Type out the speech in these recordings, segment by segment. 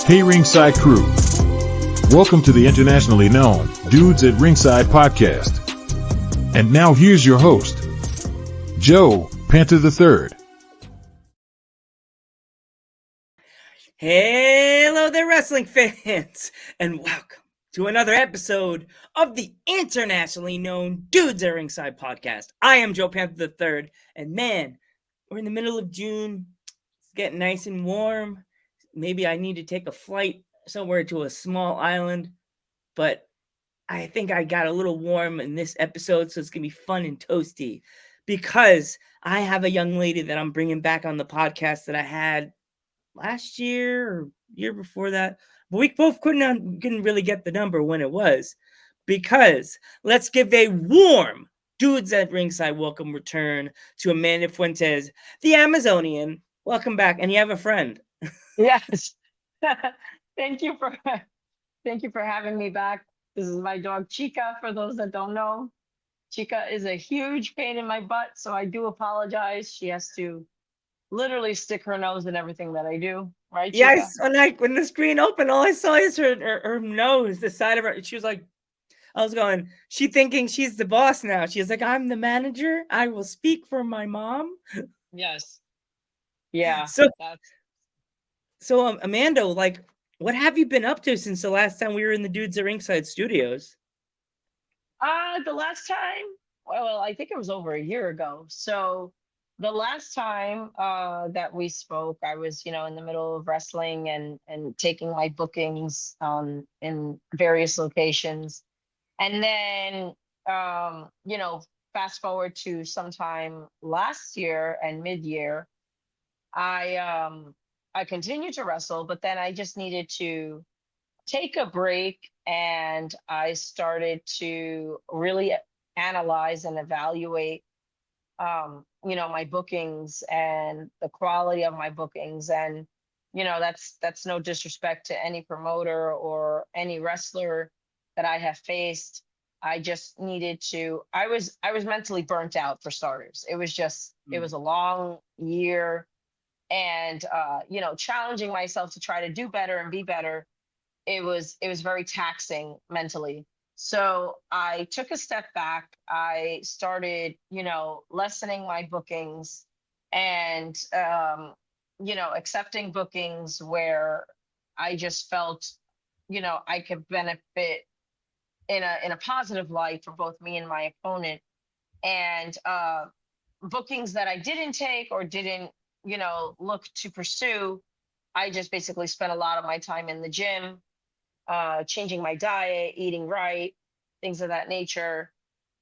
Hey Ringside crew, welcome to the internationally known Dudes at Ringside podcast. And now here's your host, Joe Panther III. Hello there, wrestling fans, and welcome to another episode of the internationally known Dudes at Ringside podcast. I am Joe Panther III, and man, we're in the middle of June. It's getting nice and warm. Maybe I need to take a flight somewhere to a small island, but I think I got a little warm in this episode, so it's going to be fun and toasty because I have a young lady that I'm bringing back on the podcast that I had last year or year before that. But we both couldn't really get the number when it was, because let's give a warm Dudes at Ringside welcome return to Amanda Fuentes, the Amazonian. Welcome back, and you have a friend. Yes. Thank you for having me back. This is my dog Chica, for those that don't know. Chica is a huge pain in my butt, so I do apologize. She has to literally stick her nose in everything that I do. Right, Chica? Yes, when the screen opened, all I saw is her nose, the side of her. She was like, I was going, she thinking she's the boss now. She's like, I'm the manager. I will speak for my mom. Yes. Yeah. So That's Amanda, like, what have you been up to since the last time we were in the Dudes at Ringside studios? the last time, well, I think it was over a year ago. So the last time that we spoke, I was, in the middle of wrestling and taking my bookings in various locations. And then fast forward to sometime last year and mid-year, I continued to wrestle, but then I just needed to take a break, and I started to really analyze and evaluate my bookings and the quality of my bookings. And that's no disrespect to any promoter or any wrestler that I have faced. I just needed to, I was mentally burnt out, for starters. It was a long year, and challenging myself to try to do better and be better. It was very taxing mentally. So I took a step back. I started, lessening my bookings, and accepting bookings where I just felt, I could benefit in a positive light for both me and my opponent. And bookings that I didn't take or didn't, look to pursue, I just basically spent a lot of my time in the gym, changing my diet, eating right, things of that nature.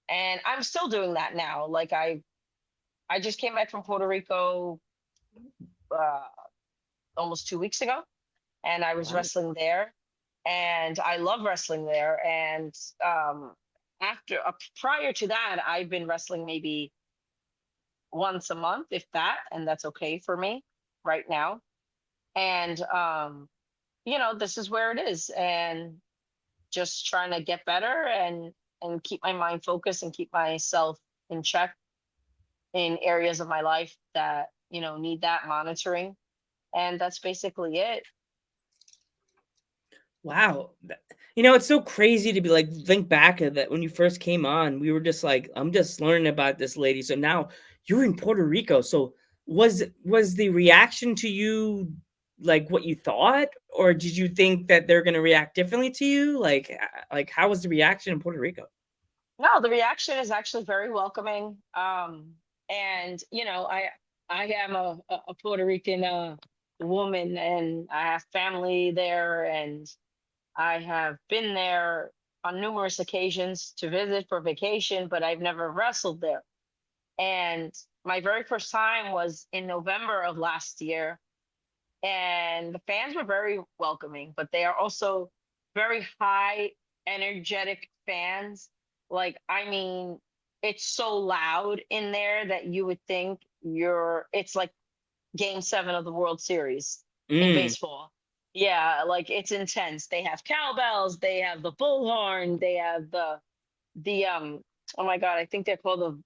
And I'm still doing that now. Like I just came back from Puerto Rico uh, almost 2 weeks ago, and I was Wow. wrestling there, and I love wrestling there. And after prior to that, I've been wrestling maybe once a month, if that, and that's okay for me right now. And this is where it is, and just trying to get better and keep my mind focused and keep myself in check in areas of my life that need that monitoring. And that's basically it. Wow. It's so crazy to be like, think back of that when you first came on, we were just like, I'm just learning about this lady. So now you're in Puerto Rico. So was the reaction to you like what you thought, or did you think that they're going to react differently to you? Like how was the reaction in Puerto Rico? No, the reaction is actually very welcoming. And I am a Puerto Rican woman, and I have family there, and I have been there on numerous occasions to visit for vacation, but I've never wrestled there. And my very first time was in November of last year, and the fans were very welcoming, but they are also very high energetic fans. Like, I mean, it's so loud in there that you would think it's like game 7 of the World Series in Mm. baseball. Yeah, like it's intense. They have cowbells, they have the bullhorn, they have the oh my God, I think they're called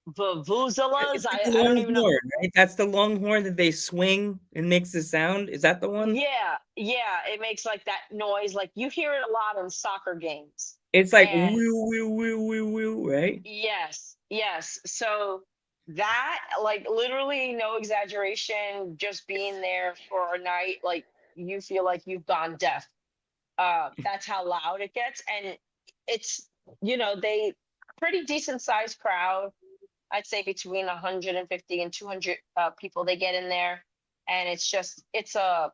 vuvuzelas. It's like the I don't long even know. horn, right? That's the long horn that they swing and makes the sound. Is that the one? Yeah, yeah, it makes like that noise. Like you hear it a lot in soccer games. It's like And woo woo woo woo woo, right? yes, yes. So that, like, literally, no exaggeration, just being there for a night, like, you feel like you've gone deaf. That's how loud it gets. And it's, they pretty decent sized crowd. I'd say between 150 and 200 people they get in there. And it's a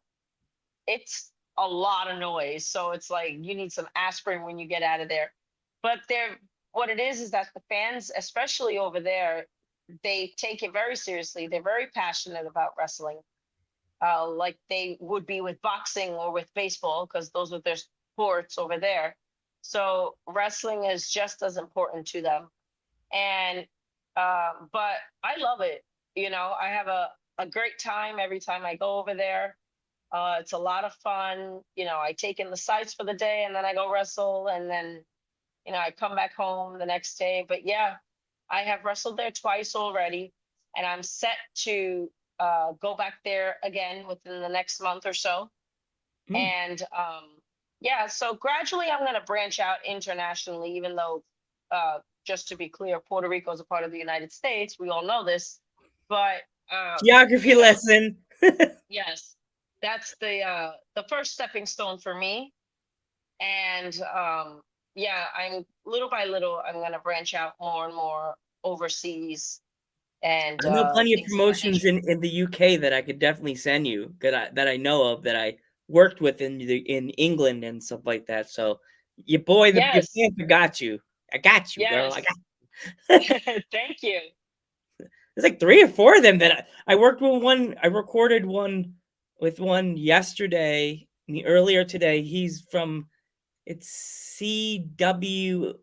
lot of noise. So it's like you need some aspirin when you get out of there. But what it is that the fans, especially over there, they take it very seriously. They're very passionate about wrestling, like they would be with boxing or with baseball, because those are their sports over there. So wrestling is just as important to them. And but I love it. I have a great time every time I go over there. It's a lot of fun. I take in the sights for the day and then I go wrestle, and then, I come back home the next day. But yeah, I have wrestled there twice already, and I'm set to go back there again within the next month or so. Mm. And yeah, so gradually I'm going to branch out internationally, even though, just to be clear, Puerto Rico is a part of the United States. We all know this. But, Geography you know, lesson. yes, that's the first stepping stone for me. And yeah, I'm little by little I'm gonna branch out more and more overseas, and I know plenty of things of that promotions nature. in the UK that I could definitely send you that I know of that I worked with in England and stuff like that. So your Yes, panther got you. I got you, girl. I yes. got. Thank you. There's like 3 or 4 of them that I worked with. One I recorded one with one yesterday. Earlier today, he's from it's CWA.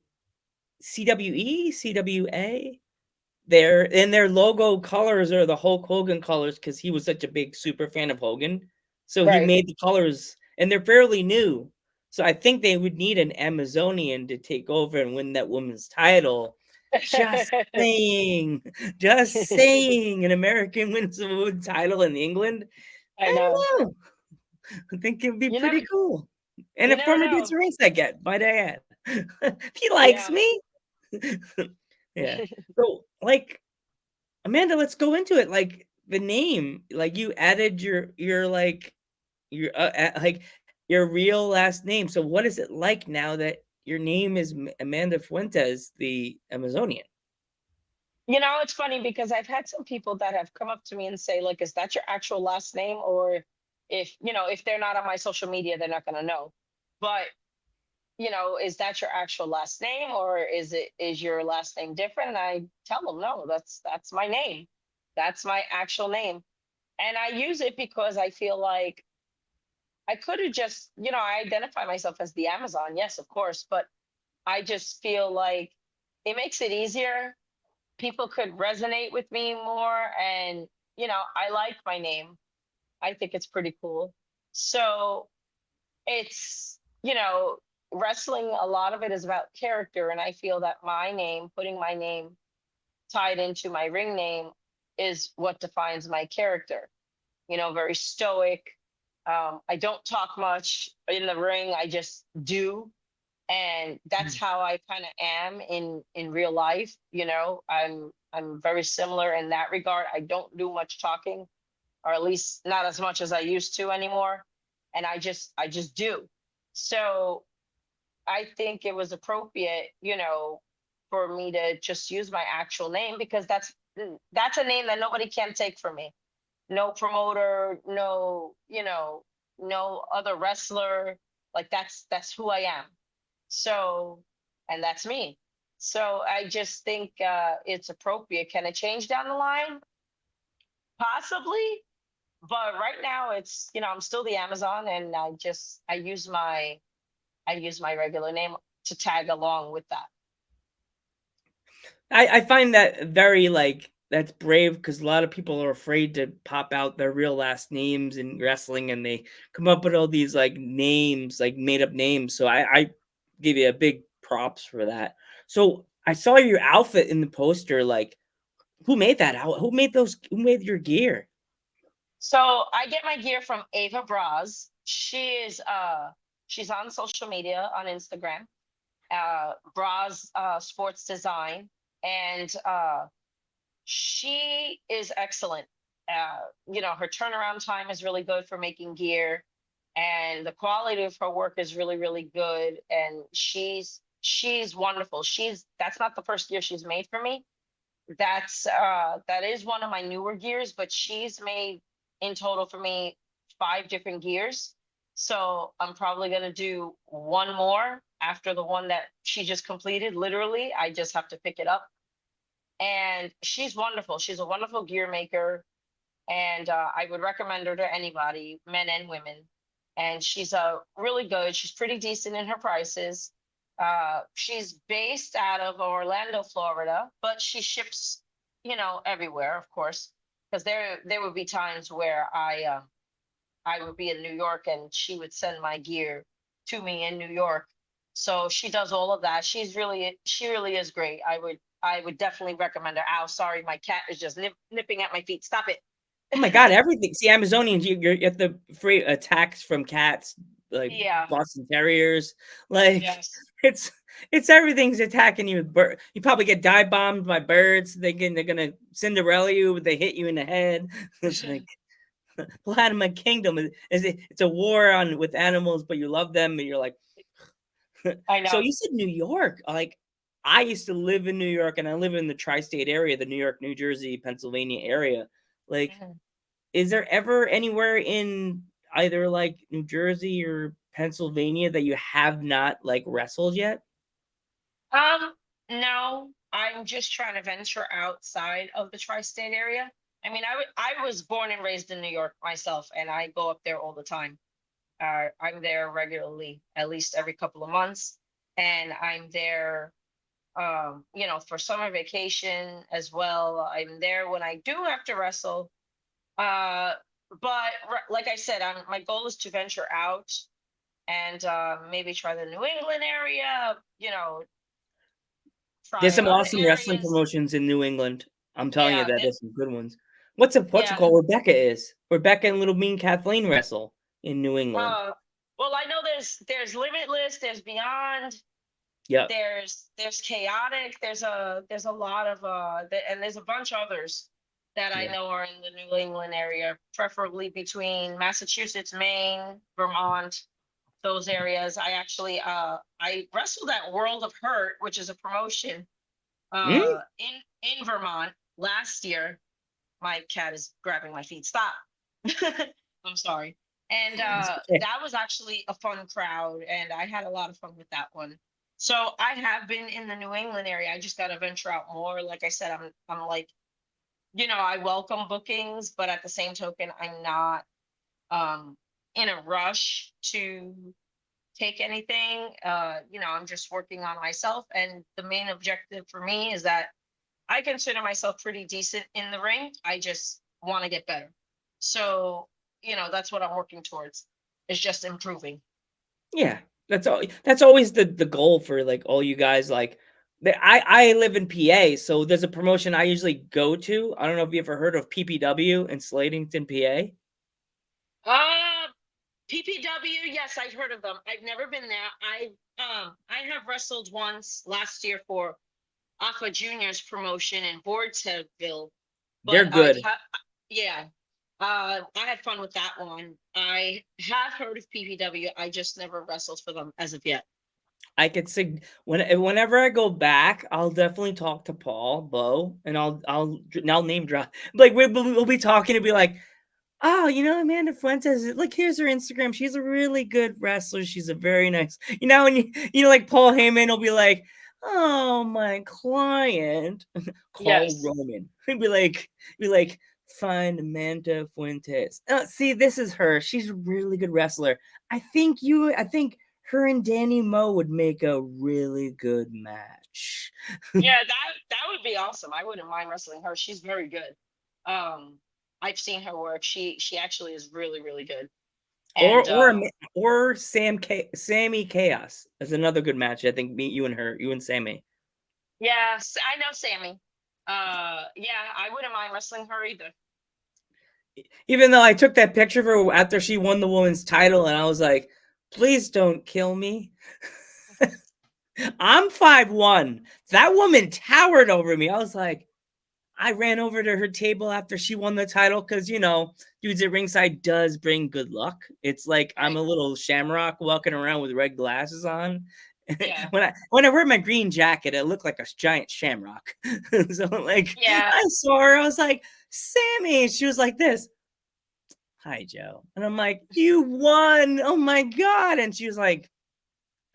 Their logo colors are the Hulk Hogan colors because he was such a big super fan of Hogan. So he Right. made the colors, and they're fairly new. So I think they would need an Amazonian to take over and win that woman's title. Just saying, just saying, an American wins the women's title in England. I I know. don't know. I think it'd be You never pretty cool. And you a never former Dudes know. Rings get, might I add. He likes Yeah. me. Yeah. So, like, Amanda, let's go into it. Like the name, like you added your your real last name. So what is it like now that your name is Amanda Fuentes, the Amazonian? It's funny because I've had some people that have come up to me and say, like, is that your actual last name? Or if they're not on my social media, they're not gonna know. But is that your actual last name, or is your last name different? And I tell them, no, that's my name. That's my actual name. And I use it because I feel like I could have just, I identify myself as the Amazon, yes, of course, but I just feel like it makes it easier. People could resonate with me more, and I like my name. I think it's pretty cool. So it's wrestling, a lot of it is about character, and I feel that my name, putting my name tied into my ring name, is what defines my character. Very stoic. I don't talk much in the ring, I just do. And that's Mm. how I kind of am in real life. I'm very similar in that regard. I don't do much talking, or at least not as much as I used to anymore. And I just do. So I think it was appropriate, for me to just use my actual name, because that's a name that nobody can take from me. No promoter, no, no other wrestler. Like that's who I am. So, and that's me. So I just think it's appropriate. Can it change down the line? Possibly, but right now it's, I'm still the Amazon, and I use my regular name to tag along with that. I find that very like that's brave because a lot of people are afraid to pop out their real last names in wrestling and they come up with all these like names, like made up names. So I give you a big props for that. So I saw your outfit in the poster. Like, Who made that? Who made those? Who made your gear? So I get my gear from Ava Braz. She's on social media on Instagram. Braz Sports Design, and she is excellent. Her turnaround time is really good for making gear, and the quality of her work is really, really good. And she's wonderful. That's not the first gear she's made for me. That is one of my newer gears, but she's made in total for me 5 different gears. So I'm probably gonna do one more after the one that she just completed. Literally, I just have to pick it up. And she's wonderful. She's a wonderful gear maker, and I would recommend her to anybody, men and women. And she's really good. She's pretty decent in her prices. She's based out of Orlando, Florida, but she ships, everywhere, of course, because there would be times where I would be in New York and she would send my gear to me in New York. So she does all of that. She really is great. I would definitely recommend her. Ow, sorry, my cat is just nipping at my feet. Stop it. Oh my god, everything. See, Amazonians, you get the free attacks from cats, like Yeah. Boston Terriers. Like Yes. it's it's everything's attacking you. You probably get dive bombed by birds. They're gonna Cinderella you. They hit you in the head. It's like Platinum Kingdom it's a war on with animals, but you love them, and you're like. I So know. you said New York. Like I used to live in New York, and I live in the tri-state area, the New York, New Jersey, Pennsylvania area. Like Mhm. is there ever anywhere in either like New Jersey or Pennsylvania that you have not like wrestled yet? Um, no, I'm just trying to venture outside of the tri-state area. I mean, I was born and raised in New York myself, and I go up there all the time. I'm there regularly, at least every couple of months, and I'm there, for summer vacation as well. I'm there when I do have to wrestle. Uh, but like I said, my goal is to venture out and maybe try the New England area. There's Try some other awesome wrestling areas. promotions in New England. I'm telling you Yeah, that there's some good ones. What's it yeah. called? Rebecca is. Rebecca and Little Mean Kathleen wrestle in New England. Well, I know there's Limitless, there's Beyond, Yep. there's Chaotic, there's a lot of and there's a bunch others that I Yeah. know are in the New England area, preferably between Massachusetts, Maine, Vermont, those areas. I wrestled at World of Hurt, which is a promotion Mm? in Vermont last year. My cat is grabbing my feet. Stop. I'm sorry. And It's okay. that was actually a fun crowd, and I had a lot of fun with that one. So I have been in the New England area. I just got to venture out more. Like I said, I'm like, I welcome bookings, but at the same token, I'm not um in a rush to take anything. I'm just working on myself, and the main objective for me is that I consider myself pretty decent in the ring. I just want to get better. So, that's what I'm working towards. Is just improving. Yeah, that's all. That's always the goal for like all you guys. Like, I live in PA, so there's a promotion I usually go to. I don't know if you ever heard of PPW in Slatington, PA. Uh PPW, yes, I've heard of them. I've never been there. I have wrestled once last year for Alpha Junior's promotion in Boardsheadville, They're but good. yeah, I had fun with that one. I have heard of PPW. I just never wrestled for them as of yet. I could say whenever I go back, I'll definitely talk to Paul Bo, and I'll name drop. Like we'll be talking to be like, oh, Amanda Fuentes, like, here's her Instagram. She's a really good wrestler. She's a very nice, and like Paul Heyman will be like, oh, my client, call Yes. Roman. He'd be like, find Amanda Fuentes. See, this is her. She's a really good wrestler. I think her and Danny Moe would make a really good match. Yeah, that would be awesome. I wouldn't mind wrestling her. She's very good. Um, I've seen her work. She actually is really, really good. Or And or Sammy Chaos is another good match. I think meet you and her, you and Sammy. yes, I know Sammy. Yeah, I wouldn't mind wrestling her either. Even though I took that picture of her after she won the women's title, and I was like, please don't kill me. I'm 5'1". That woman towered over me. I was like, I ran over to her table after she won the title because, Dudes at Ringside does bring good luck. It's like I'm Right. a little shamrock walking around with red glasses on. Yeah. when I wear my green jacket, it looked like a giant shamrock. So like Yeah. I saw her, I was like, Sammy. She was like this. Hi, Joe. And I'm like, you won. Oh my God. And she was like,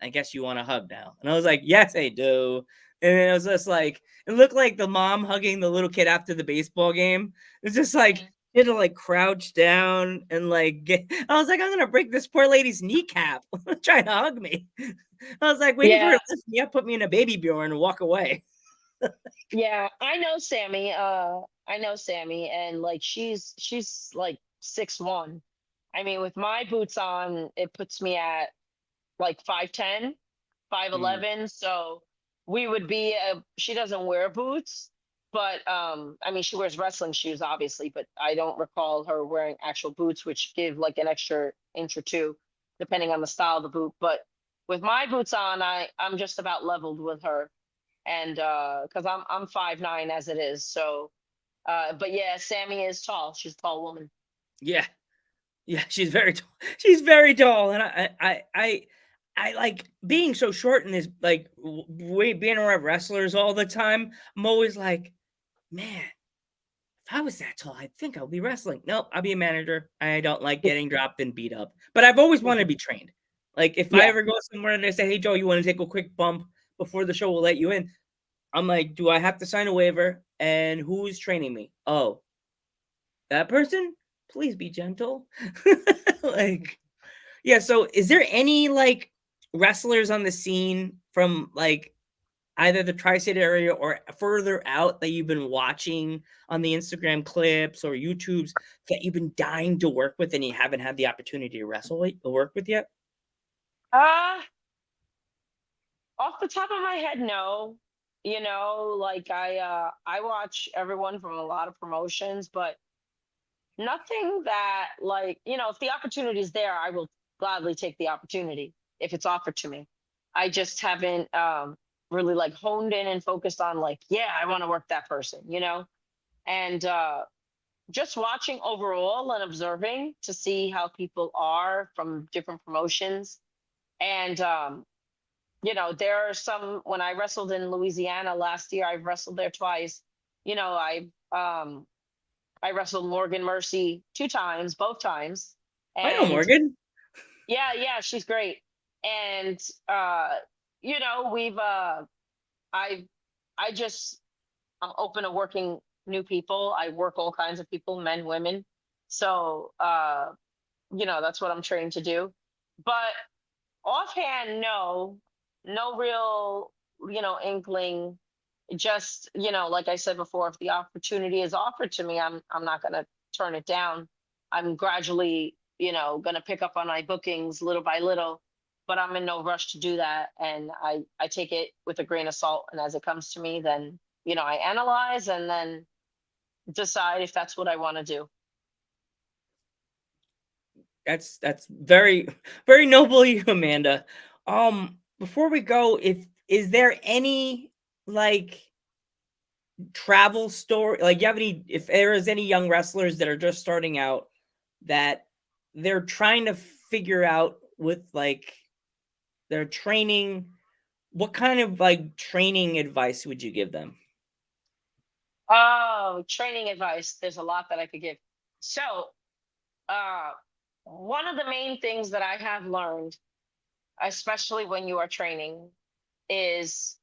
I guess you want a hug now. And I was like, yes, I do. And it was just like, it looked like the mom hugging the little kid after the baseball game. It's just like, Mhm. you had to like crouch down and like I was like, I'm gonna break this poor lady's kneecap trying to hug me. I was like waiting for her Yeah. to lift me up, put me in a baby Bjorn and walk away. Yeah. I know Sammy, and like she's like 6'1". I mean, with my boots on, it puts me at like 5'10", Mm. 5'11". So we would be she doesn't wear boots, but I mean she wears wrestling shoes obviously, but I don't recall her wearing actual boots, which give like an extra inch or two depending on the style of the boot. But with my boots on, I'm just about leveled with her. And because I'm 5'9" as it is. So but yeah, Sammy is tall. She's a tall woman. Yeah. Yeah, she's very tall. She's very tall, and I like being so short in this like way being around wrestlers all the time. I'm always like, man, if I was that tall, I think I'll be wrestling. Nope, I'll be a manager. I don't like getting dropped and beat up, but I've always wanted to be trained. Like if I Yeah. ever go somewhere and they say, "Hey Joe, you want to take a quick bump before the show? We'll let you in." I'm like, "Do I have to sign a waiver? And who's training me? Oh, that person? Please be gentle." Like yeah, so is there any like wrestlers on the scene from like either the tri-state area or further out that you've been watching on the Instagram clips or YouTubes that you've been dying to work with and you haven't had the opportunity to wrestle with or work with yet? Uh Off the top of my head, no. You know, like I watch everyone from a lot of promotions, but nothing that like, if the opportunity is there, I will gladly take the opportunity if it's offered to me. I just haven't really like honed in and focused on like, yeah, I want to work that person. And just watching overall and observing to see how people are from different promotions. And there are some, when I wrestled in Louisiana last year, I've wrestled there twice. You know, I wrestled Morgan Mercy 2 times, both times. I know And Morgan. yeah, yeah, she's great. And we've I I just I'm open to working new people. I work all kinds of people, men, women. So that's what I'm trained to do. But offhand, no, no real, inkling. Just, like I said before, if the opportunity is offered to me, I'm not gonna turn it down. I'm gradually, gonna pick up on my bookings little by little, but I'm in no rush to do that. And I take it with a grain of salt. And as it comes to me, then, I analyze and then decide if that's what I want to do. That's very very noble of you, Amanda. Before we go, if is there any like travel story like you have any if there is any young wrestlers that are just starting out that they're trying to figure out with like their training, what kind of like training advice would you give them? Oh, training advice. There's a lot that I could give. So, uh, one of the main things that I have learned, especially when you are training, is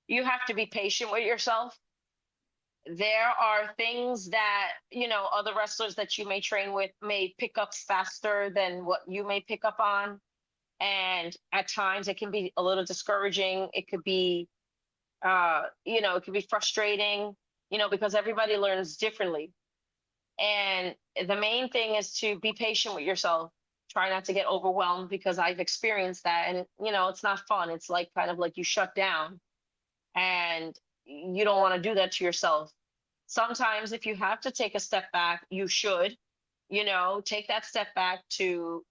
you have to be patient with yourself. There are things that, other wrestlers that you may train with may pick up faster than what you may pick up on. And at times it can be a little discouraging. It could be, it could be frustrating, because everybody learns differently. And the main thing is to be patient with yourself. Try not to get overwhelmed because I've experienced that. And, it's not fun. It's like kind of like you shut down. And, you don't want to do that to yourself. Sometimes if you have to take a step back, you should, take that step back to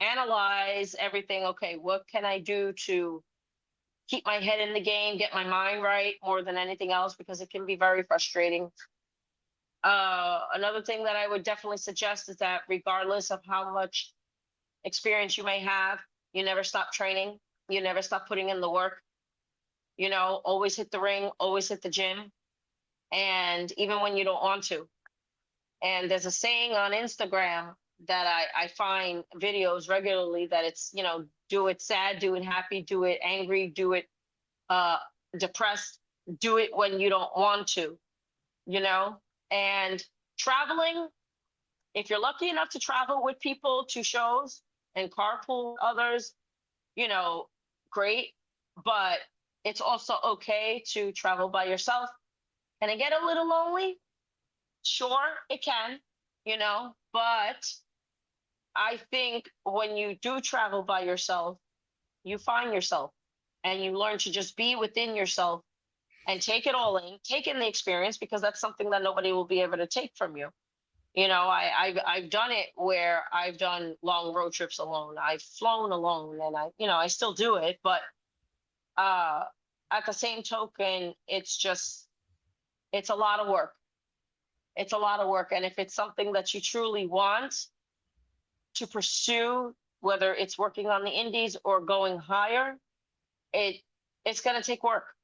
analyze everything. Okay, what can I do to keep my head in the game, get my mind right more than anything else, because it can be very frustrating. Another thing that I would definitely suggest is that regardless of how much experience you may have, you never stop training. You never stop putting in the work. Always hit the ring, always hit the gym, and even when you don't want to. And there's a saying on Instagram that I find videos regularly that it's, do it sad, do it happy, do it angry, do it uh, depressed, do it when you don't want to, and traveling, if you're lucky enough to travel with people to shows and carpool with others, great. But it's also okay to travel by yourself. Can it get a little lonely? Sure, it can, but I think when you do travel by yourself, you find yourself and you learn to just be within yourself and take it all in, take in the experience, because that's something that nobody will be able to take from you. I've done it where I've done long road trips alone. I've flown alone, and I still do it. But uh, at the same token, it's a lot of work. It's a lot of work, and if it's something that you truly want to pursue, whether it's working on the indies or going higher, it it's going to take work,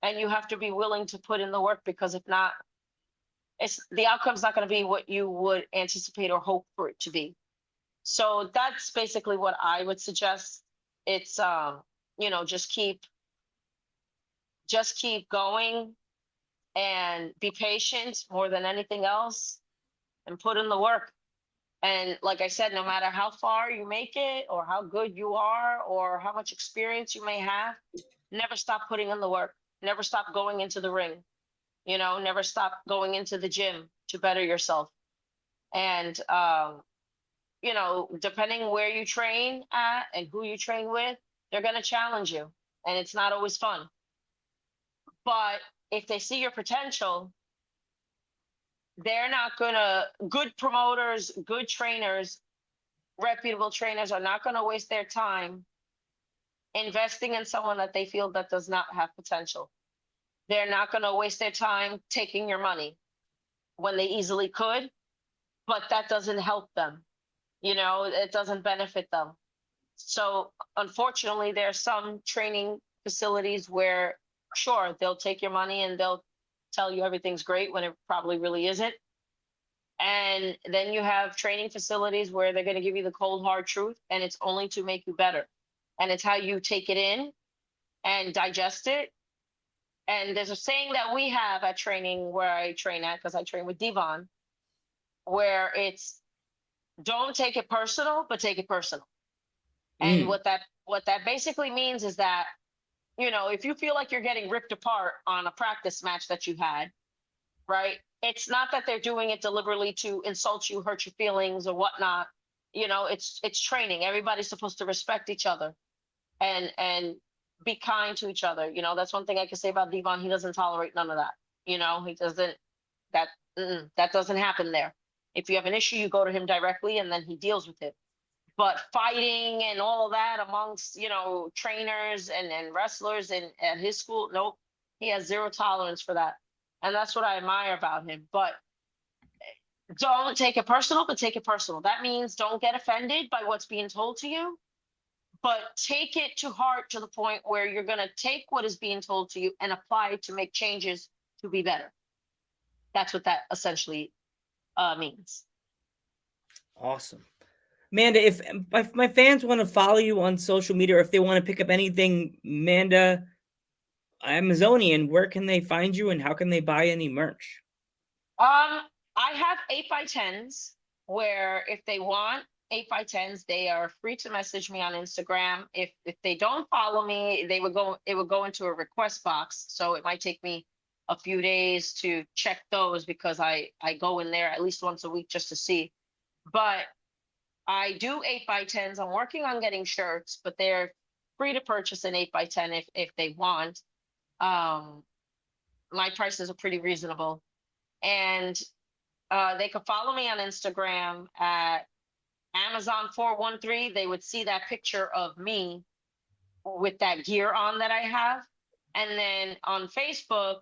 and you have to be willing to put in the work, because if not, the outcome's not going to be what you would anticipate or hope for it to be. So that's basically what I would suggest. It's just keep going and be patient more than anything else, and put in the work. And like I said, no matter how far you make it or how good you are or how much experience you may have, never stop putting in the work. Never stop going into the ring. Never stop going into the gym to better yourself. And depending where you train at and who you train with, they're going to challenge you, and it's not always fun. But if they see your potential, they're not going to, good promoters, good trainers, reputable trainers are not going to waste their time investing in someone that they feel that does not have potential. They're not going to waste their time taking your money when they easily could, but that doesn't help them. It doesn't benefit them. So unfortunately, there are some training facilities where, sure, they'll take your money and they'll tell you everything's great when it probably really isn't. And then you have training facilities where they're going to give you the cold, hard truth, and it's only to make you better. And it's how you take it in and digest it. And there's a saying that we have at training where I train at, because I train with Devon, where it's, don't take it personal, but take it personal. And Mm. what that basically means is that, if you feel like you're getting ripped apart on a practice match that you had, right? It's not that they're doing it deliberately to insult you, hurt your feelings or whatnot. It's training. Everybody's supposed to respect each other and be kind to each other. That's one thing I can say about Devon. He doesn't tolerate none of that. He doesn't, that, that doesn't happen there. If you have an issue, you go to him directly and then he deals with it. But fighting and all of that amongst, trainers and wrestlers at his school, nope. He has zero tolerance for that. And that's what I admire about him. But don't take it personal, but take it personal. That means don't get offended by what's being told to you, but take it to heart to the point where you're going to take what is being told to you and apply it to make changes to be better. That's what that essentially means. Awesome. Amanda, if my fans want to follow you on social media, or if they want to pick up anything, Amanda Amazonian, where can they find you and how can they buy any merch? I have 8x10s where if they want 8x10s, they are free to message me on Instagram. If they don't follow me, it would go into a request box. So it might take me a few days to check those, because I go in there at least once a week just to see. But I do 8x10s. I'm working on getting shirts, but they're free to purchase an 8x10 if they want. my prices are pretty reasonable. And they could follow me on Instagram at Amazon 413. They would see that picture of me with that gear on that I have. And then on Facebook,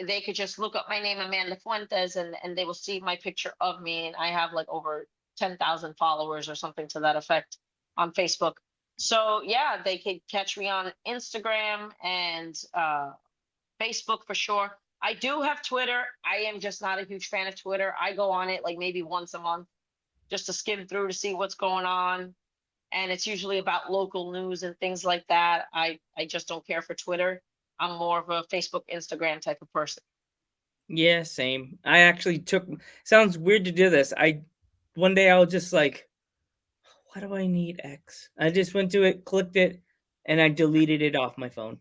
they could just look up my name, Amanda Fuentes, and they will see my picture of me. And I have like over 10,000 followers or something to that effect on Facebook. So yeah, they could catch me on Instagram and Facebook for sure. I do have Twitter. I am just not a huge fan of Twitter. I go on it like maybe once a month just to skim through to see what's going on. And it's usually about local news and things like that. I just don't care for Twitter. I'm more of a Facebook, Instagram type of person. Yeah, same. I actually took. Sounds weird to do this. One day I was just like, why do I need X? I just went to it, clicked it, and I deleted it off my phone.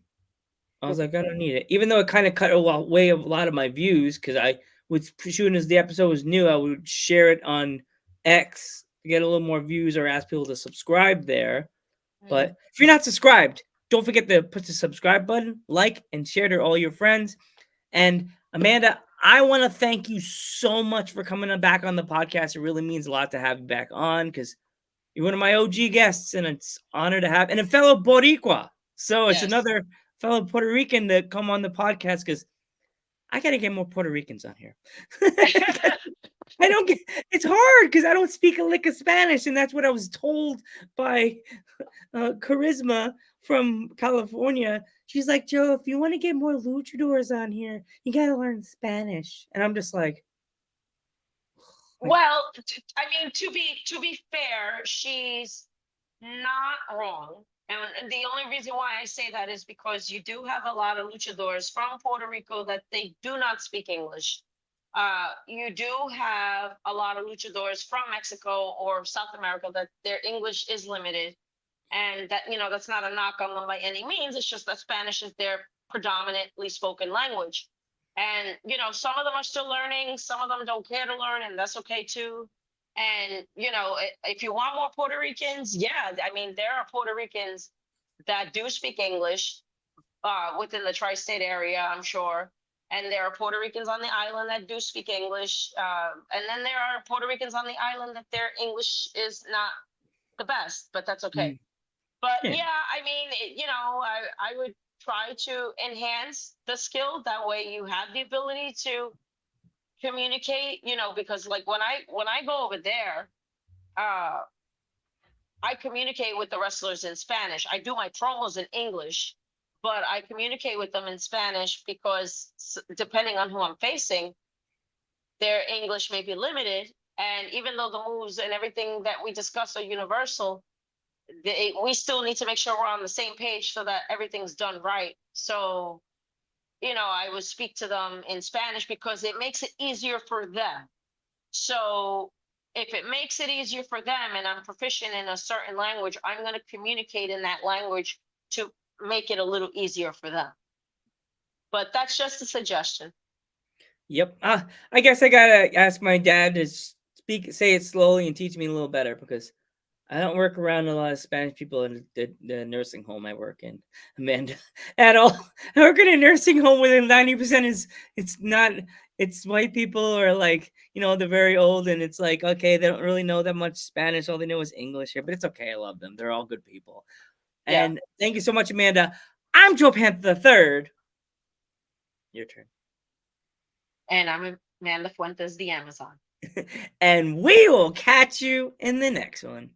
I was like, I don't need it. Even though it kind of cut away a lot of my views, because I would, as soon as the episode was new, I would share it on X to get a little more views or ask people to subscribe there. But if you're not subscribed, don't forget to put the subscribe button, like, and share to all your friends. And Amanda, I want to thank you so much for coming back on the podcast. It really means a lot to have you back on because you're one of my OG guests, and it's an honor to have, and a fellow Boricua. So it's Yes. another fellow Puerto Rican to come on the podcast because I got to get more Puerto Ricans on here. I don't get it's hard because I don't speak a lick of Spanish, and that's what I was told by Charisma from California. She's like, Joe, if you want to get more luchadors on here, you got to learn Spanish. And I'm just like, Well, I mean, to be fair, she's not wrong. And the only reason why I say that is because you do have a lot of luchadors from Puerto Rico that they do not speak English. You do have a lot of luchadors from Mexico or South America that their English is limited, and that that's not a knock on them by any means. It's just that Spanish is their predominantly spoken language. And some of them are still learning, some of them don't care to learn, and that's okay too. And if you want more Puerto Ricans, yeah, I mean, there are Puerto Ricans that do speak English within the tri-state area, I'm sure. And there are Puerto Ricans on the island that do speak English, and then there are Puerto Ricans on the island that their English is not the best, but that's okay. But yeah. yeah, I mean, I would try to enhance the skill. That way, you have the ability to communicate. Because like when I go over there, uh, I communicate with the wrestlers in Spanish. I do my promos in English, but I communicate with them in Spanish because depending on who I'm facing, their English may be limited. And even though the moves and everything that we discuss are universal, we still need to make sure we're on the same page so that everything's done right. So, I would speak to them in Spanish because it makes it easier for them. So if it makes it easier for them and I'm proficient in a certain language, I'm going to communicate in that language to make it a little easier for them. But that's just a suggestion. Yep. I guess I gotta ask my dad to say it slowly, and teach me a little better because I don't work around a lot of Spanish people in the nursing home I work in, Amanda, at all. I work in a nursing home where 90% it's white people or like, they're very old, and it's like, okay, they don't really know that much Spanish. All they know is English here, but it's okay. I love them. They're all good people. Yeah. And thank you so much, Amanda. I'm Joe Panther III. Your turn. And I'm Amanda Fuentes, the Amazon. And we will catch you in the next one.